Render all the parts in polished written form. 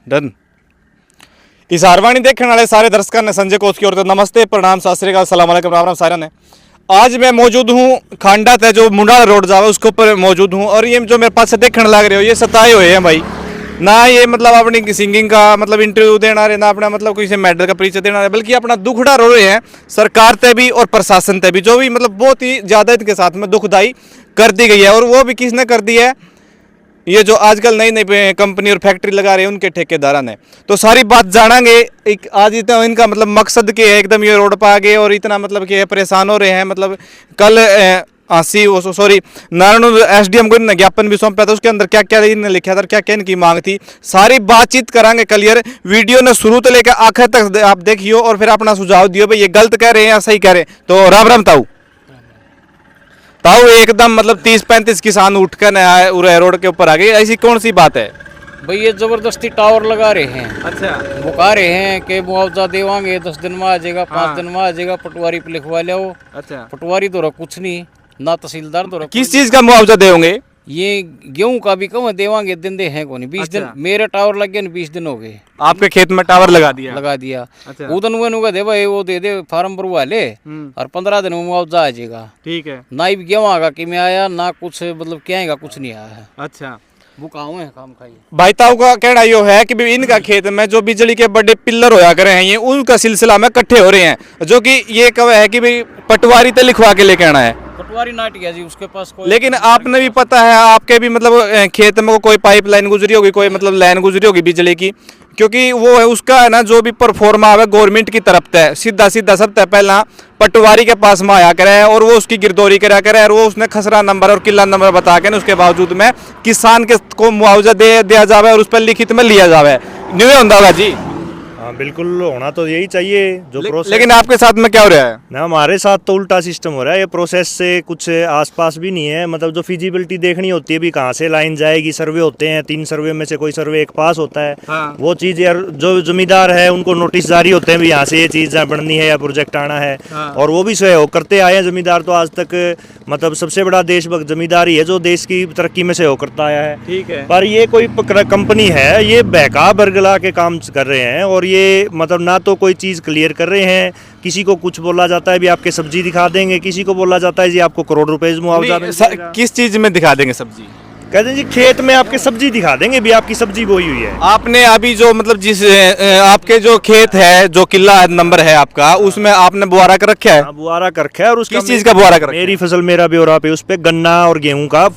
Done. इसारवाणी देखने वाले सारे दर्शकों ने संजय कोच की ओर से नमस्ते, प्रणाम, सत श्री अकाल, सलाम अलैकुम, राम राम सारा ने। आज मैं मौजूद हूँ खांडा है जो मुंडाला रोड जावा उसके ऊपर मौजूद हूँ। और ये जो मेरे पास से देखने लग रहे हो ये सताए हुए हैं भाई ना। ये मतलब अपनी सिंगिंग का मतलब इंटरव्यू देना रहे ना अपना मतलब किसी मेडल का परिचय देना रहे, बल्कि अपना दुखड़ा रो रहे हैं सरकार ते भी और प्रशासन ते भी, जो भी मतलब बहुत ही ज़्यादा इनके साथ में दुखदाई कर दी गई है। और वो भी किसने कर दी है? ये जो आजकल नई नई कंपनी और फैक्ट्री लगा रहे हैं उनके ठेकेदारा ने। तो सारी बात जानेंगे। एक आज इतना इनका मतलब मकसद क्या है, एकदम ये रोड पर आ गए और इतना मतलब कि परेशान हो रहे हैं। मतलब कल नारायण एसडीएम को इन्होंने ज्ञापन भी सौंपा था, उसके अंदर क्या क्या इन्होंने लिखा था, क्या क्या इनकी मांग थी, सारी बातचीत करांगे क्लियर। वीडियो ने शुरू तो लेकर आखिर तक आप देखियो और फिर अपना सुझाव दियो भाई ये गलत कह रहे हैं या सही कह रहे हैं। तो राम राम ताऊ। ताऊ एकदम मतलब 30-35 किसान उठ कर रोड के ऊपर आ गए, ऐसी कौन सी बात है भाई? ये जबरदस्ती टावर लगा रहे हैं। अच्छा। बुका रहे हैं कि मुआवजा देवांगे, 10 दिन में आ जाएगा, 5 दिन में आ जाएगा, पटवारी पे लिखवा ले। अच्छा। पटवारी तो रहा कुछ नहीं, ना तहसीलदार तो रहा। किस चीज का मुआवजा देंगे? ये गेहूं का भी कहूँ देवांगे, दिन दे हैं कौन 20 दिन। मेरे टावर लग गए 20 दिन हो गए। आपके खेत में टावर लगा दिया? लगा दिया। अच्छा। उदन वे दे भाई, वो दे दे फार्म भरवा ले और 15 दिन में मुआवजा आ जाएगा। ठीक है। ना ही गेहूं आगा कि में आया ना कुछ, मतलब क्या आएगा, कुछ नहीं आया है। अच्छा। बुकाऊ है काम खाइए। भाई ताऊ का कहना यो है कि इनका खेत में जो बिजली के बड़े पिल्लर होया करे हैं ये उनका सिलसिला में इकट्ठे हो रहे हैं, जो कि ये कह है कि भाई पटवारी तो लिखवा के लेके आना है। पटवारी नाट गया जी उसके पास कोई। लेकिन आपने भी पता है आपके भी मतलब खेत में कोई पाइप लाइन गुजरी होगी, कोई मतलब लाइन गुजरी होगी बिजली की, क्योंकि वो है उसका है ना जो भी परफॉर्मा है गवर्नमेंट की तरफ से सीधा सीधा सब तय पहला पटवारी के पास में आया करे और वो उसकी गिरदौरी करा करे और वो उसने खसरा नंबर और किला नंबर बता के उसके बावजूद में किसान के को मुआवजा दिया जावे और उस पर लिखित में लिया जावे। न्यू होगा जी। हाँ बिल्कुल, होना तो यही चाहिए जो प्रोसेस। लेकिन आपके साथ में क्या हो रहा है? ना हमारे साथ तो उल्टा सिस्टम हो रहा है। ये प्रोसेस से कुछ आसपास भी नहीं है। मतलब जो फिजिबिलिटी देखनी होती है भी कहाँ से लाइन जाएगी, सर्वे होते हैं 3 सर्वे में से कोई सर्वे एक पास होता है। हाँ। वो चीज़ यार जो जमींदार है उनको नोटिस जारी होते हैं भी यहाँ से ये चीज़ बननी है या प्रोजेक्ट आना है। हाँ। और वो भी सहयोग करते आए हैं जमींदार। तो आज तक मतलब सबसे बड़ा देशभक्त जमींदार ही है जो देश की तरक्की में सहयोग करता आया है। ठीक है। पर ये कोई कंपनी है, ये बहका बरगला के काम कर रहे हैं और ये मतलब ना तो कोई चीज़ क्लियर कर रहे हैं। किसी को कुछ बोला जाता है भी आपके सब्जी दिखा देंगे, किसी को बोला जाता है जी आपको करोड़ रुपए मुआवजा मिलेगा। किस चीज में दिखा देंगे सब्जी? कहते हैं जी खेत में आपके सब्जी दिखा देंगे भी आपकी सब्जी बोई हुई है। आपने अभी जो मतलब जिस आपके जो खेत है जो किला नंबर है आपका उसमें आपने बुआरा कर रखा है? बुआरा कर रखा है। और किस चीज का बुआरा कर रखा है? मेरी फसल मेरा ब्यौरा पे उस पे गन्ना और गेहूं का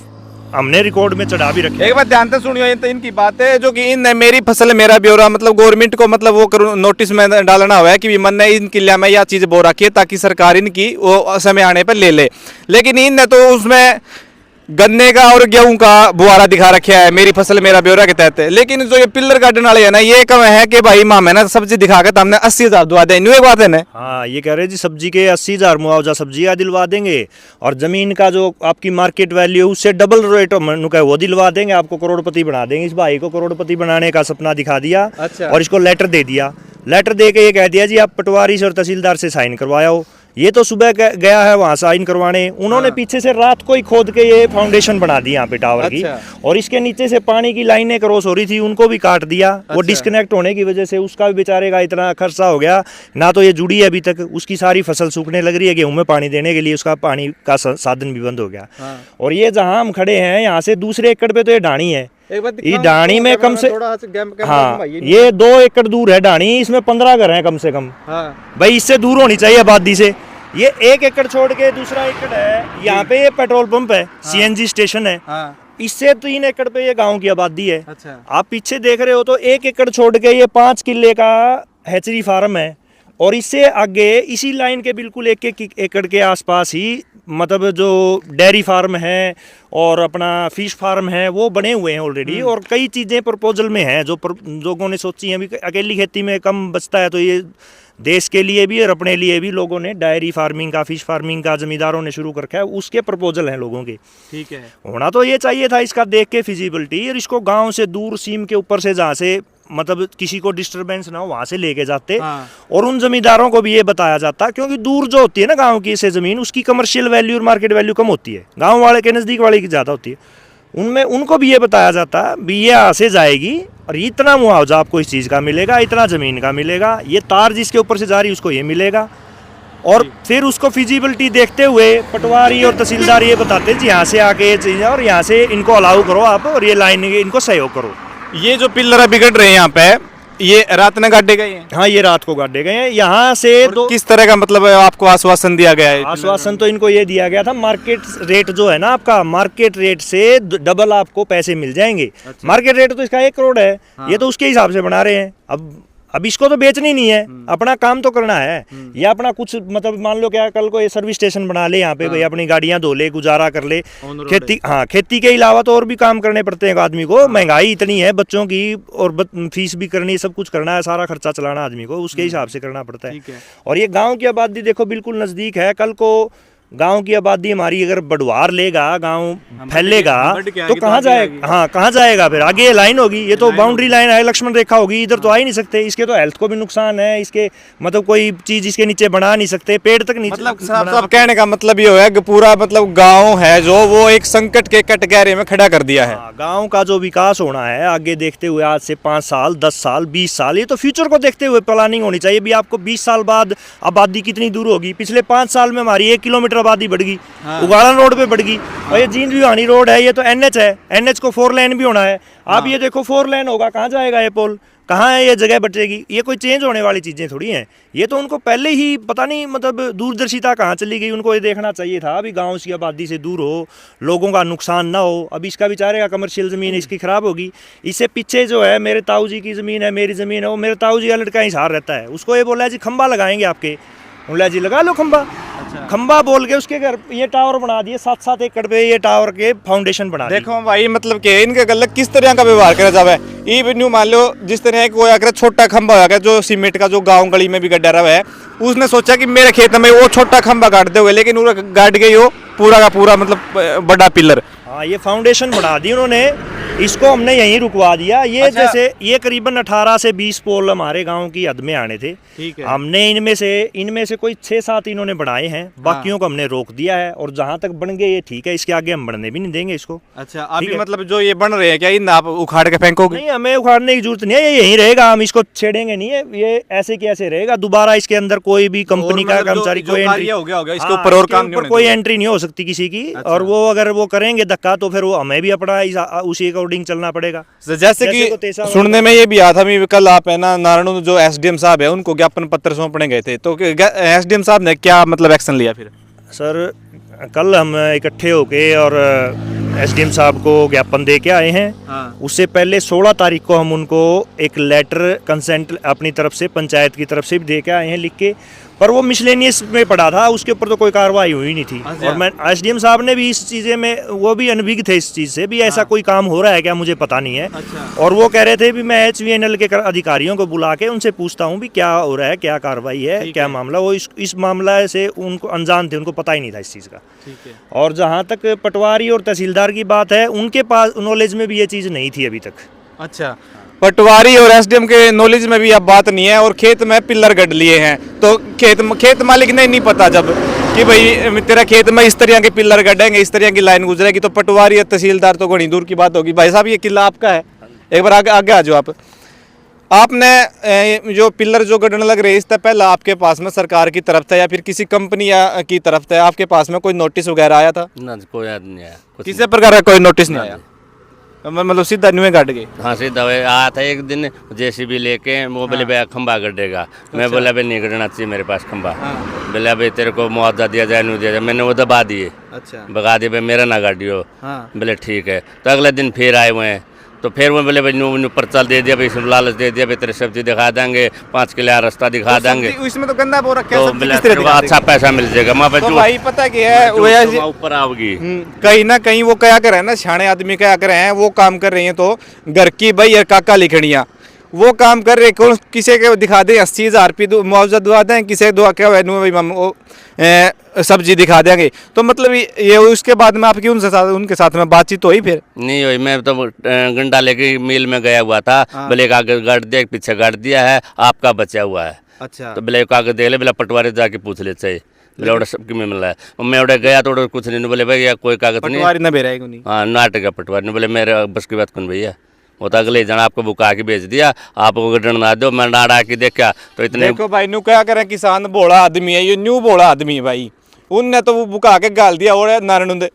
हमने रिकॉर्ड में चढ़ा भी रखा है। एक बात ध्यान से सुनियो, तो इनकी बात है जो कि इन मेरी फसल मेरा ब्यौरा मतलब गवर्नमेंट को मतलब वो नोटिस में डालना हुआ है कि मन ने इन किला में यह चीज बो रखी है ताकि सरकार इनकी वो समय आने पर ले ले। लेकिन इन ने तो उसमें गन्ने का और गेहूं का बुआरा दिखा रखा है मेरी फसल मेरा ब्यौरा के तहत। लेकिन जो ये पिल्लर गार्डन वाले है ना ये कम है कि भाई माँ मैंने सब्जी दिखा के हमने 80,000 दुआ दे। न्यू एक बात है ना। हाँ ये कह रहे जी सब्जी के 80,000 मुआवजा सब्जी का दिलवा देंगे और जमीन का जो आपकी मार्केट वैल्यू है उससे डबल रेट वो दिलवा देंगे, आपको करोड़पति बना देंगे। इस भाई को करोड़पति बनाने का सपना दिखा दिया। अच्छा। और इसको लेटर दे दिया। लेटर दे के ये कह दिया जी आप पटवारी से और तहसीलदार से साइन करवाओ। ये तो सुबह गया है वहाँ साइन करवाने, उन्होंने पीछे से रात को ही खोद के ये फाउंडेशन बना दी यहाँ पे टावर। अच्छा। की और इसके नीचे से पानी की लाइनें क्रॉस हो रही थी उनको भी काट दिया। अच्छा। वो डिस्कनेक्ट होने की वजह से उसका भी बेचारे का इतना खर्चा हो गया, ना तो ये जुड़ी है अभी तक। उसकी सारी फसल सूखने लग रही है, गेहूं में पानी देने के लिए उसका पानी का साधन भी बंद हो गया। हाँ। और ये जहाँ हम खड़े हैं यहाँ से दूसरे एकड़ पे तो ये ढाणी है। ये ढाणी में कम से हाँ ये 2 एकड़ दूर है ढाणी, इसमें 15 घर हैं कम से कम। भाई इससे दूर होनी चाहिए आबादी से। ये 1 एकड़ छोड़ के दूसरा एकड़ है, यहाँ पे ये पेट्रोल पंप है। हाँ। सीएनजी स्टेशन है। हाँ। इससे 3 एकड़ पे ये गांव की आबादी है। अच्छा। आप पीछे देख रहे हो तो 1 एकड़ छोड़ के ये 5 किले का हैचरी फार्म है और इससे आगे इसी लाइन के बिल्कुल 1-1 एकड़ के आसपास ही मतलब जो डेयरी फार्म है और अपना फिश फार्म है वो बने हुए हैं ऑलरेडी। और कई चीज़ें प्रपोजल में हैं जो लोगों ने सोची हैं। अकेली खेती में कम बचता है तो ये देश के लिए भी और अपने लिए भी लोगों ने डायरी फार्मिंग का, फिश फार्मिंग का जमींदारों ने शुरू कर रखा है। उसके प्रपोजल हैं लोगों के। ठीक है। होना तो ये चाहिए था इसका देख के फिजिबिलिटी, और इसको गांव से दूर सीम के ऊपर से जहाँ से मतलब किसी को डिस्टरबेंस ना हो वहाँ से लेके जाते। हाँ। और उन जमींदारों को भी ये बताया जाता, क्योंकि दूर जो होती है ना गाँव की से ज़मीन, उसकी कमर्शियल वैल्यू और मार्केट वैल्यू कम होती है, गाँव वाले के नज़दीक वाले की ज़्यादा होती है। उनमें उनको भी ये बताया जाता भी ये यहाँ से जाएगी और इतना मुआवजा आपको इस चीज़ का मिलेगा, इतना ज़मीन का मिलेगा, ये तार जिसके ऊपर से जा रही उसको ये मिलेगा। और फिर उसको फिजिबिलिटी देखते हुए पटवारी और तहसीलदार ये बताते हैं जी यहाँ से आके ये चीज़ है और यहाँ से इनको अलाउ करो आप और ये लाइन इनको सहयोग करो। ये जो पिल्लर बिगड़ रहे हैं यहाँ पे, ये रात में गाड़े गए हैं? हाँ, ये रात को गाड़े गए हैं यहाँ से। और किस तरह का मतलब आपको आश्वासन दिया गया है? आश्वासन तो इनको ये दिया गया था, मार्केट रेट जो है ना आपका, मार्केट रेट से डबल आपको पैसे मिल जाएंगे। मार्केट रेट तो इसका 1 करोड़ है, ये तो उसके हिसाब से बना रहे हैं। अब इसको तो बेचनी नहीं है, अपना काम तो करना है। या अपना कुछ मतलब मान लो क्या कल को ये सर्विस स्टेशन बना ले यहाँ पे, भाई अपनी गाड़ियां धो ले, गुजारा कर ले, खेती। हाँ, खेती के अलावा तो और भी काम करने पड़ते हैं आदमी को। महंगाई इतनी है, बच्चों की और फीस भी करनी है, सब कुछ करना है, सारा खर्चा चलाना आदमी को उसके हिसाब से करना पड़ता है। और ये गाँव की आबादी देखो बिल्कुल नजदीक है। कल को गांव की आबादी हमारी अगर बढ़वार लेगा, गांव फैलेगा तो कहाँ जाएगा? हाँ, कहाँ जाएगा फिर? आगे ये लाइन होगी, ये तो बाउंड्री लाइन है, लक्ष्मण रेखा होगी, इधर तो आ ही नहीं सकते। इसके तो हेल्थ को भी नुकसान है, इसके मतलब कोई चीज इसके नीचे बना नहीं सकते, पेड़ तक नहीं। मतलब सब कहने का मतलब ये है कि पूरा मतलब गाँव है जो वो एक संकट के कटघरे में खड़ा कर दिया है। गाँव का जो विकास होना है आगे देखते हुए, आज से 5 साल 10 साल 20 साल, ये तो फ्यूचर को देखते हुए प्लानिंग होनी चाहिए। भी आपको 20 साल बाद आबादी कितनी दूर होगी? पिछले 5 साल में हमारी 1 किलोमीटर आबादी बढ़ गई। उगाड़न रोड पे बढ़ गई। और ये जींद भिवानी रोड है, ये तो NH है, NH को 4 लेन भी होना है। आप ये देखो 4 लेन होगा, कहाँ जाएगा ये पोल? कहाँ है ये जगह बचेगी? ये कोई चेंज होने वाली चीज़ें थोड़ी हैं। ये तो उनको पहले ही पता नहीं मतलब दूरदर्शिता कहाँ चली गई। उनको ये देखना चाहिए था अभी गाँव की आबादी से दूर हो, लोगों का नुकसान ना हो। अभी इसका बेचारे का कमर्शियल ज़मीन इसकी ख़राब होगी। इससे पीछे जो है मेरे ताऊ जी की ज़मीन है, मेरी ज़मीन है, वो मेरे ताऊ जी का लड़का ही सहार रहता है। उसको ये बोला जी खंबा लगाएंगे आपके, बोला जी लगा लो खंबा। खंबा बोल के उसके घर ये टावर बना दिए, 7-7 एकड़ पे ये टावर के फाउंडेशन बना दिए। देखो भाई मतलब कि इनके गलत किस तरह का व्यवहार करा जावे। ये न्यू मान लो जिस तरह एक वो आकर छोटा खंबा होगा जो सीमेंट का जो गांव गली में भी गड्ढा रहा है, उसने सोचा कि मेरे खेत में वो छोटा खंबा गाड़ दोगे, लेकिन वो गाड़ गई वो पूरा का पूरा मतलब बड़ा पिलर। हाँ, ये फाउंडेशन बना दी उन्होंने, इसको हमने यहीं रुकवा दिया। ये अच्छा। जैसे ये करीबन 18 से 20 पोल हमारे गांव की हद में आने थे। ठीक है। हमने इनमें से कोई 6-7 इन्होंने बनाए हैं, बाकियों को हमने रोक दिया है। और जहां तक बन गए ये ठीक है, इसके आगे हम बढ़ने भी नहीं देंगे इसको। अच्छा, अभी मतलब जो ये बन रहे हैं क्या इन आप उखाड़ के फेंकोगे? नहीं, हमें उखाड़ने की जरूरत नहीं है, ये यहीं रहेगा, हम इसको छेड़ेंगे नहीं है। ये ऐसे की ऐसे रहेगा। दोबारा इसके अंदर कोई भी कंपनी का कर्मचारी कोई एंट्री हो गया इसके ऊपर और काम नहीं, कोई एंट्री नहीं हो सकती किसी की। और वो अगर वो करेंगे धक्का तो फिर वो हमें भी अपना उसी अकॉर्डिंग चलना पड़ेगा। जैसे कि सुनने में ये भी आया था, मैं कल आप है ना नारायण जो SDM साहब है उनको ज्ञापन पत्र सौंपने गए थे, तो SDM साहब ने क्या मतलब एक्शन लिया फिर? सर कल हम इकट्ठे होके और SDM साहब को ज्ञापन दे के आए हैं। उससे पहले 16 तारीख को हम उनको एक लेटर कंसेंट अपनी तरफ से पंचायत की तरफ से भी दे के आए हैं लिख के, पर वो मिसलेनियस में पड़ा था, उसके ऊपर तो कोई कार्रवाई हुई नहीं थी। और मैं SDM साहब ने भी इस चीज़ें में वो भी अनभिज्ञ थे इस चीज़ से भी, ऐसा कोई काम हो रहा है क्या मुझे पता नहीं है। और वो कह रहे थे भी मैं HVNL के अधिकारियों को बुला के उनसे पूछता हूँ भी क्या हो रहा है, क्या कार्रवाई है, क्या मामला। वो इस मामला से उनको अनजान थे, उनको पता ही नहीं था इस चीज़ का। और जहाँ तक पटवारी और तहसीलदार की बात है, उनके पास नॉलेज में भी ये चीज़ नहीं थी अभी तक। अच्छा, पटवारी और SDM के नॉलेज में भी अब बात नहीं है। और खेत में पिल्लर गड़ लिए हैं, तो खेत मालिक ने नहीं पता जब कि भाई तेरा खेत में इस तरह के पिल्लर गड़ेंगे, इस तरह की लाइन गुजरेगी, तो पटवारी और तहसीलदार तो घनी दूर की बात होगी। भाई साहब ये किला आपका है, एक बार आगे आ जाओ। आपने जो पिल्लर जो गड़ने लग रहे हैं, इससे पहले आपके पास में सरकार की तरफ से या फिर किसी कंपनी की तरफ से आपके पास में कोई नोटिस वगैरह आया था? ना, कोई नहीं आया, किसी प्रकार का कोई नोटिस नहीं आया, मतलब सीधा न्यू गाड़ गए? हाँ, सीधा आया था एक दिन JCB लेके, वो बोले भाई खंबा गड्ढेगा। मैं बोला भाई नहीं गड़ना चाहिए मेरे पास खंबा। बोला भाई तेरे को मुआवजा दिया जाए नहीं दिया जाए, मैंने वो दबा दिए। अच्छा, भगा दिए भाई मेरा ना गाड़ियो। बोले ठीक है। तो अगले दिन फिर आए हुए हैं, तो फिर वो बोले भाई न्यू पर्चा दे दिया, भाई लालच दे दिया, भाई तेरे सब्जी दिखा देंगे, 5 किलो रास्ता दिखा देंगे। इसमें तो गंदा बोरा क्या, तो अच्छा पैसा मिल जाएगा। तो भाई पता क्या है, वो ऊपर आओगी कहीं ना कहीं वो क्या कर रहे हैं ना, सियाने आदमी क्या कर रहे हैं, वो काम कर रही हैं तो घर की भाई और काका लिखड़ियाँ वो काम कर रहे। कौन किसी के दिखा दें 80,000 रुपये मुआवजा दुआ दें, किसी दुआ क्या वो सब्जी दिखा देंगे। तो मतलब ये उसके बाद में आपकी उनके साथ में बातचीत हुई? फिर नहीं हुई। मैं तो गंडा लेके मिल में गया हुआ था। बोले एक आगे गाड़ दिया, पीछे गाड़ दिया है, आपका बचा हुआ है। अच्छा, तो बोले एक आगे दे ले, बोला पटवारी जाके पूछ ले चाहिए। बोले उड़ा सबकी में मिला है। मैं उड़े गया तो उड़े कुछ नहीं, बोले भाई कोई कागज नहीं है। पटवारी ना बेरा नहीं। हाँ नाटक का पटवारी ने बोले मेरे बस की बात कौन भैया, वो तो अगले जन आपको बुका के भेज दिया, आपको गड्ढण ना दो। मैं डाड़ा के देखा तो इतने देखो भाई न्यू क्या करें, किसान भोला आदमी है, ये न्यू भोला आदमी है भाई। उनने तो वो बुका के गाल दिया और नारायण,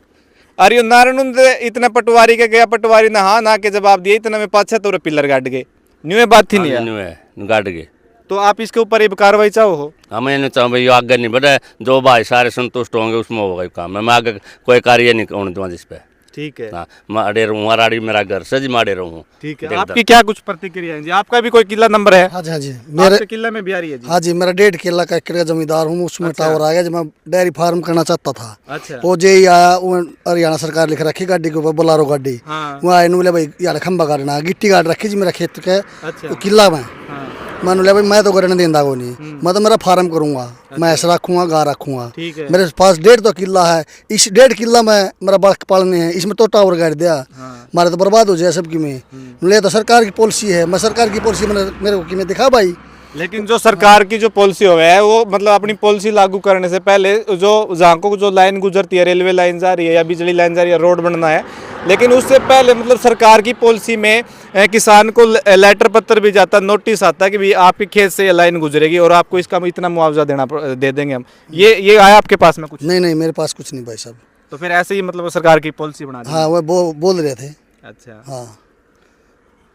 अरे नारायण इतने पटवारी के गया, पटवारी ने हाँ ना के जवाब दिया, इतना में 5-6 पिलर गाड़ गए। न्यू ये बात थी नहीं न्यू है गाड़ गए। तो आप इसके ऊपर ये कार्रवाई चाहो हो? हम ये नहीं चाहूँ भाई आगे नहीं बढ़े, जो भाई सारे संतुष्ट होंगे उसमें होगा काम। मैं आगे कोई कार्य नहीं होने दूंगा जिस पे। ठीक है। हाँ मैं अड़े रहूँ, अराड़ी मेरा घर सज में अड़े रहूँ। ठीक है। आपकी क्या कुछ प्रतिक्रिया है जी? आपका भी कोई किला नंबर है? हाँ जी, हाँ जी, मेरे किला में भी आ रही है जी? हाँ जी, मेरा 1.5 किला का एकड़ का जमींदार हूँ। उसमें टावर आ गया जब मैं डेयरी फार्म करना चाहता था। अच्छा। वो जे ही आया, वो हरियाणा सरकार लिख रखी गाड़ी के ऊपर, बोलारो गाड़ी। हाँ। वो आए बोले भाई यार खंबा गाड़ना, गिट्टी गाड़ रखी जी मेरा खेत के अच्छा। किला में। हाँ। मैंने बोला भाई मैं तो करने देंदा को नहीं, मैं तो मेरा फार्म करूंगा, मैंस रखूंगा, गाय रखूंगा। ठीक है। मेरे पास 1.5 तो किला है, इस 1.5 किला में मेरा बाग पालने है, इसमें तो टावर गाड़ दिया। हाँ। मारे तो बर्बाद हो जाए सबकी में। ले तो सरकार की पॉलिसी है, मैं सरकार की पॉलिसी मेरे को कि मैं दिखा भाई। लेकिन जो सरकार की जो पॉलिसी हो है वो मतलब अपनी पॉलिसी लागू करने से पहले जो जहाँ को जो लाइन गुजरती है, रेलवे लाइन जा रही है या बिजली लाइन जा रही है, रोड बनना है, लेकिन उससे पहले मतलब सरकार की पॉलिसी में किसान को लेटर पत्र भी जाता, नोटिस आता कि भाई आपके खेत से ये लाइन गुजरेगी और आपको इसका इतना मुआवजा दे देंगे हम। ये आया आपके पास में कुछ? नहीं, मेरे पास कुछ नहीं भाई साहब। तो फिर ऐसे ही मतलब सरकार की पॉलिसी बना दी? हाँ वो बोल रहे थे। अच्छा। हाँ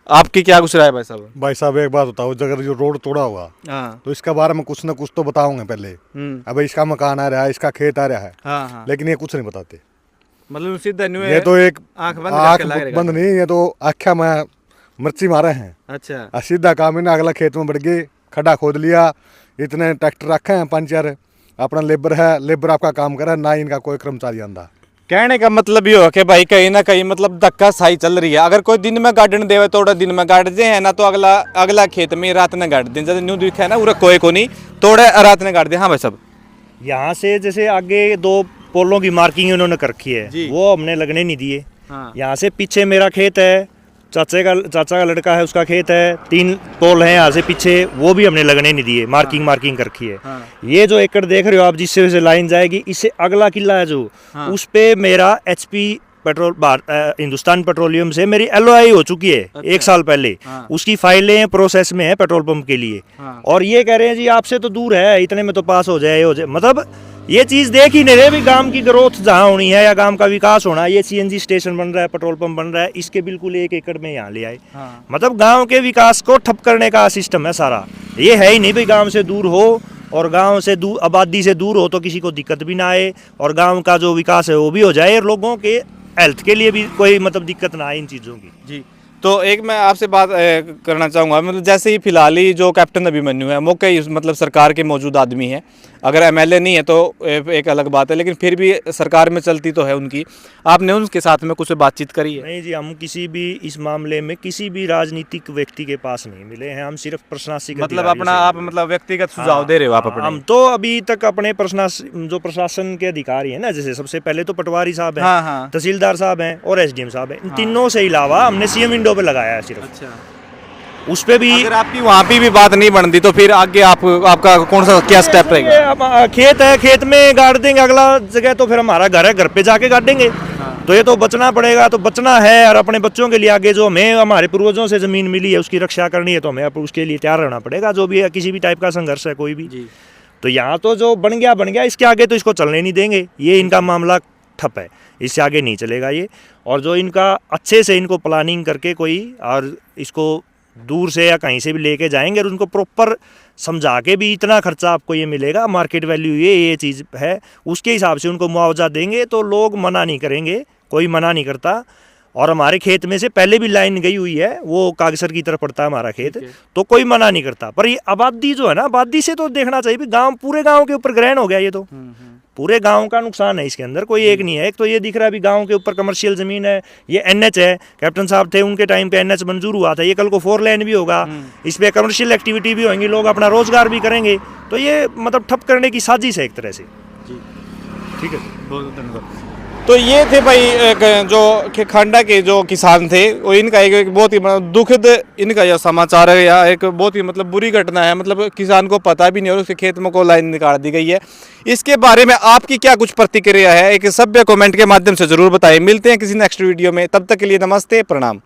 आपकी क्या कुछ राय है भाई साहब? भाई साहब एक बात बताओ, अगर जो रोड तोड़ा हुआ हाँ। तो इसके बारे में कुछ ना कुछ तो बताओगे पहले। अब इसका मकान आ रहा है, इसका खेत आ रहा है, हाँ हाँ। लेकिन ये कुछ नहीं बताते। मतलब सीधा ये तो एक आंख आँख बंद नहीं, ये तो आख्या में मिर्ची मारे हैं। अच्छा। सीधा काम इन्हें अगला खेत में बढ़ गए, खड्डा खोद लिया, इतने ट्रैक्टर रखे हैं 5-4, अपना लेबर है, लेबर आपका काम करे, ना इनका कोई कर्मचारी आंदा। कहने का मतलब ये हो कि भाई कहीं ना कहीं मतलब धक्का सही चल रही है। अगर कोई दिन में गार्डन देवे तो दिन में गाड़ दे है ना, तो अगला खेत में रात ने गाड़ दे। जैसे न्यू दिखा है ना उरा कोई को नहीं तोड़े रात ने गाड़ दे। हाँ भाई साहब, यहाँ से जैसे आगे 2 पोलों की मार्किंग उन्होंने कर रखी है, वो हमने लगने नहीं दिए। हाँ। यहाँ से पीछे मेरा खेत है, चाचा का लड़का है, उसका खेत है, 3 पोल हैं यहाँ से पीछे, वो भी हमने लगने नहीं दिए। मार्किंग कर रखी है। हाँ। ये जो एकड़ देख रहे हो आप, जिससे से लाइन जाएगी, इससे अगला किला है जो, उस पे मेरा HP पेट्रोल हिंदुस्तान पेट्रोलियम से मेरी LOI हो चुकी है। अच्छा। 1 साल पहले। हाँ। उसकी फाइलें प्रोसेस में है पेट्रोल पंप के लिए। हाँ। और ये कह रहे हैं जी आपसे तो दूर है, इतने में तो पास हो जाए। मतलब ये चीज देख ही नहीं रहे भी गांव की ग्रोथ जहाँ होनी है या गांव का विकास होना। ये CNG स्टेशन बन रहा है, पेट्रोल पंप बन रहा है, इसके बिल्कुल 1 एकड़ में यहाँ ले आए। हाँ। मतलब गांव के विकास को ठप करने का सिस्टम है सारा। ये है ही नहीं भाई गांव से दूर हो, और गांव से दूर, आबादी से दूर हो तो किसी को दिक्कत भी ना आए, और गांव का जो विकास है वो भी हो जाए, और लोगों के हेल्थ के लिए भी कोई मतलब दिक्कत ना आए इन चीज़ों की। जी। तो एक मैं आपसे बात करना चाहूँगा, मतलब जैसे ही फिलहाल ही जो कैप्टन अभिमन्यु है, मौके मतलब सरकार के मौजूद आदमी है, अगर MLA नहीं है तो एक अलग बात है, लेकिन फिर भी सरकार में चलती तो है उनकी। आपने उनके साथ में कुछ बातचीत करी है? नहीं जी, हम किसी भी इस मामले में किसी भी राजनीतिक व्यक्ति के पास नहीं मिले हैं। हम सिर्फ प्रशासनिक मतलब अपना आप मतलब व्यक्तिगत सुझाव दे रहे हो आप अपने? हम तो अभी तक अपने जो प्रशासन के अधिकारी हैं ना, जैसे सबसे पहले तो पटवारी साहब हैं, हाँ हाँ। तहसीलदार साहब हैं और SDM साहब हैं, इन तीनों से अलावा हमने CM विंडो पे लगाया है सिर्फ। अच्छा। उस पे भी अगर आपकी वहाँ पे भी बात नहीं बनती तो फिर आगे आपका कौन सा क्या स्टेप रहेगा? अब खेत है, खेत में गाड़ देंगे, अगला जगह तो फिर हमारा घर है, घर पे जाके गाड़ेंगे। तो ये तो बचना पड़ेगा, तो बचना है, और अपने बच्चों के लिए आगे जो हमें हमारे पूर्वजों से जमीन मिली है उसकी रक्षा करनी है, तो हमें उसके लिए तैयार रहना पड़ेगा। जो भी है, किसी भी टाइप का संघर्ष है कोई भी, तो यहाँ तो जो बन गया, इसके आगे तो इसको चलने नहीं देंगे। ये इनका मामला ठप है, इससे आगे नहीं चलेगा ये। और जो इनका अच्छे से इनको प्लानिंग करके कोई, और इसको दूर से या कहीं से भी लेके जाएंगे और उनको प्रॉपर समझा के भी इतना खर्चा आपको ये मिलेगा, मार्केट वैल्यू ये चीज़ है, उसके हिसाब से उनको मुआवजा देंगे तो लोग मना नहीं करेंगे, कोई मना नहीं करता। और हमारे खेत में से पहले भी लाइन गई हुई है, वो कागसर की तरफ पड़ता है हमारा खेत, तो कोई मना नहीं करता। पर ये आबादी जो है ना, आबादी से तो देखना चाहिए, गाँव पूरे गाँव के ऊपर ग्रहण हो गया, ये तो पूरे गांव का नुकसान है इसके अंदर, कोई एक नहीं है। एक तो ये दिख रहा है अभी गांव के ऊपर कमर्शियल जमीन है, ये NH है, कैप्टन साहब थे उनके टाइम पे NH मंजूर हुआ था, ये कल को 4 लेन भी होगा, इस पे कमर्शियल एक्टिविटी भी होंगी, लोग अपना रोजगार भी करेंगे। तो ये मतलब ठप करने की साजिश है एक तरह से। जी ठीक है, बहुत धन्यवाद। तो ये थे भाई जो खांडा के जो किसान थे, वो इनका एक बहुत ही दुखद इनका यह समाचार है, या एक बहुत ही मतलब बुरी घटना है। मतलब किसान को पता भी नहीं और उसके खेत में को लाइन निकाल दी गई है। इसके बारे में आपकी क्या कुछ प्रतिक्रिया है, एक सभ्य कमेंट के माध्यम से जरूर बताइए। मिलते हैं किसी नेक्स्ट वीडियो में, तब तक के लिए नमस्ते, प्रणाम।